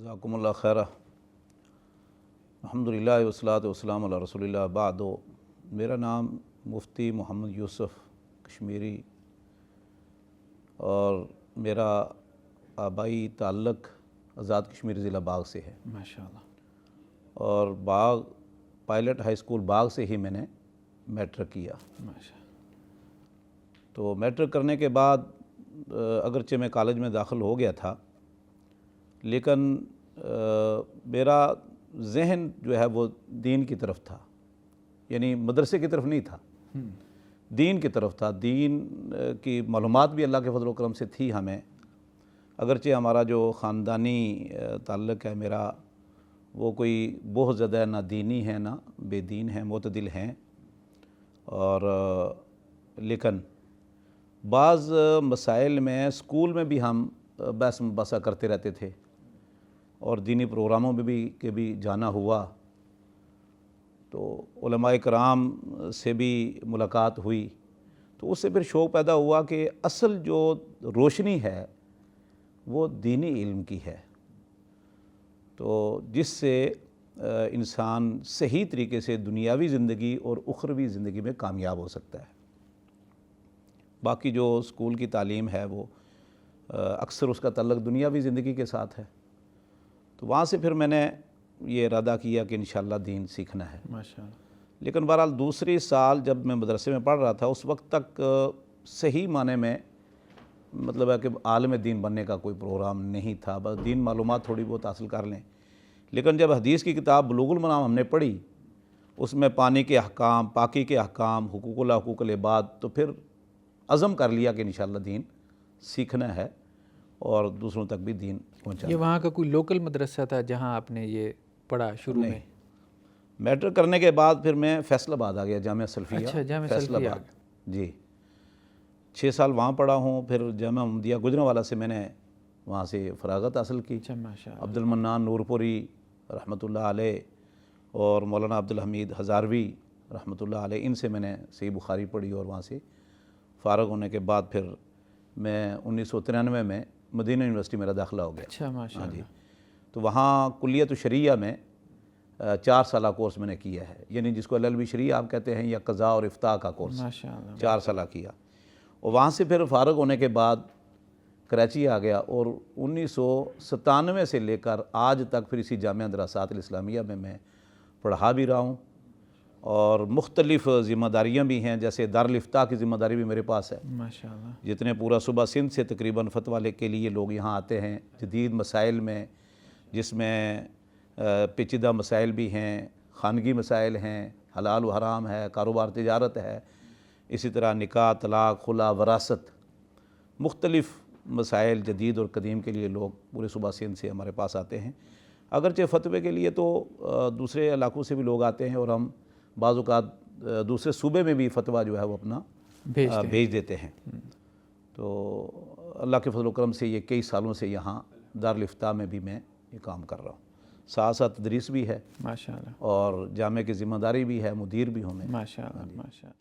जज़ाकुमुल्लाह खैरा। अल्हम्दुलिल्लाह वस्सलातु वस्सलामु अला रसूलिल्लाह बादो। मेरा नाम मुफ्ती मोहम्मद यूसुफ़ कश्मीरी और मेरा आबाई ताल्लुक़ आज़ाद कश्मीर ज़िला बाग से है माशाअल्लाह। और बाग पायलट हाई स्कूल बाग से ही मैंने मैट्रिक किया। माशाअल्लाह। तो मैट्रिक करने के बाद अगरचे मैं कॉलेज में दाखिल हो गया था, लेकिन मेरा जहन जो है वो दीन की तरफ था, यानी मदरसे की तरफ नहीं था, दीन की तरफ था। दीन की मालूमात भी अल्लाह के फजल व करम से थी हमें, अगरचे हमारा जो ख़ानदानी ताल्लुक़ है मेरा वो कोई बहुत ज़्यादा ना दीनी है ना बेदीन है, मोतदिल हैं। और लेकिन बाज़ मसाइल में स्कूल में भी हम बहस मुबासा करते रहते थे और दीनी प्रोग्रामों में भी जाना हुआ। तो उलमाए कराम से भी मुलाकात हुई, तो उससे फिर शौक़ पैदा हुआ कि असल जो रोशनी है वो दीनी इल्म की है, तो जिससे इंसान सही तरीके से दुनियावी ज़िंदगी और उखरवी ज़िंदगी में कामयाब हो सकता है। बाकी जो स्कूल की तालीम है वो अक्सर उसका तल्लुक़ दुनियावी ज़िंदगी के साथ है। तो वहाँ से फिर मैंने ये इरादा किया कि इंशाअल्लाह दीन सीखना है। माशाअल्लाह। लेकिन बहरहाल दूसरे साल जब मैं मदरसे में पढ़ रहा था, उस वक्त तक सही माने में मतलब है कि आलिम दीन बनने का कोई प्रोग्राम नहीं था, बस दीन मालूमात थोड़ी बहुत हासिल कर लें। लेकिन जब हदीस की किताब बुलूगुल मराम हमने पढ़ी, उसमें पानी के अहकाम, पाकी के अहकाम, हुकूकुल हुकूकुल इबाद, तो फिर अज़म कर लिया कि इंशाअल्लाह दीन सीखना है और दूसरों तक भी दीन पहुँचाना। ये वहाँ का कोई लोकल मदरसा था जहाँ आपने ये पढ़ा शुरू में? मैट्रिक करने के बाद फिर मैं फैसलाबाद आ गया, जामिया सल्फिया। अच्छा, जामिया सल्फिया जी, 6 साल वहाँ पढ़ा हूँ। फिर जामिया मुहम्मदिया गुजरांवाला से मैंने वहाँ से फ़राग़त हासिल की। अच्छा, माशाअल्लाह। अब्दुल मन्नान नूरपुरी रहमतुल्लाह अलैह और मौलाना अब्दुल हमीद हज़ारवी रहमतुल्लाह अलैह, इनसे मैंने सही बुखारी पढ़ी और वहाँ से फ़ारग होने के बाद फिर मैं 1993 में मदीना यूनिवर्सिटी मेरा दाखिला हो गया। अच्छा, माशाअल्लाह। हाँ जी, तो वहाँ कुल्लियत शरिया में 4 साल कोर्स मैंने किया है, यानी जिसको LLB शरिया आप कहते हैं, या क़ज़ा और इफ्ता का कोर्स माशाअल्लाह 4 साल किया। और वहाँ से फिर फ़ारग होने के बाद कराची आ गया और 1997 से लेकर आज तक फिर इसी जामिया दरासात इस्लामिया में मैं पढ़ा भी रहा हूँ और मुख्तलिफ़ ज़िम्मेदारियाँ भी हैं, जैसे दारुल इफ्ता की ज़िम्मेदारी भी मेरे पास है। माशाअल्लाह। जितने पूरा सूबा सिंध से तकरीबन फतवा के लिए लोग यहाँ आते हैं जदीद मसाइल में, जिसमें पेचीदा मसाइल भी हैं, खानगी मसाइल हैं, हलाल व हराम है, कारोबार तिजारत है, इसी तरह निकाह, तलाक़, खुला, वरासत, मुख्तलिफ़ मसाइल जदीद और कदीम के लिए लोग पूरे सूबा सिंध से हमारे पास आते हैं। अगरचे फतवे के लिए तो दूसरे इलाकों से भी लोग आते हैं और हम बाज़ औक़ात दूसरे सूबे में भी फतवा जो है वो अपना भेज देते हैं। तो अल्लाह के फज़ल व करम से ये कई सालों से यहाँ दारुल इफ्ता में भी मैं ये काम कर रहा हूँ। साथ साथ तदरीस भी है माशाअल्लाह, और जामे की ज़िम्मेदारी भी है, मुदीर भी हूँ मैं। माशाअल्लाह, माशाअल्लाह।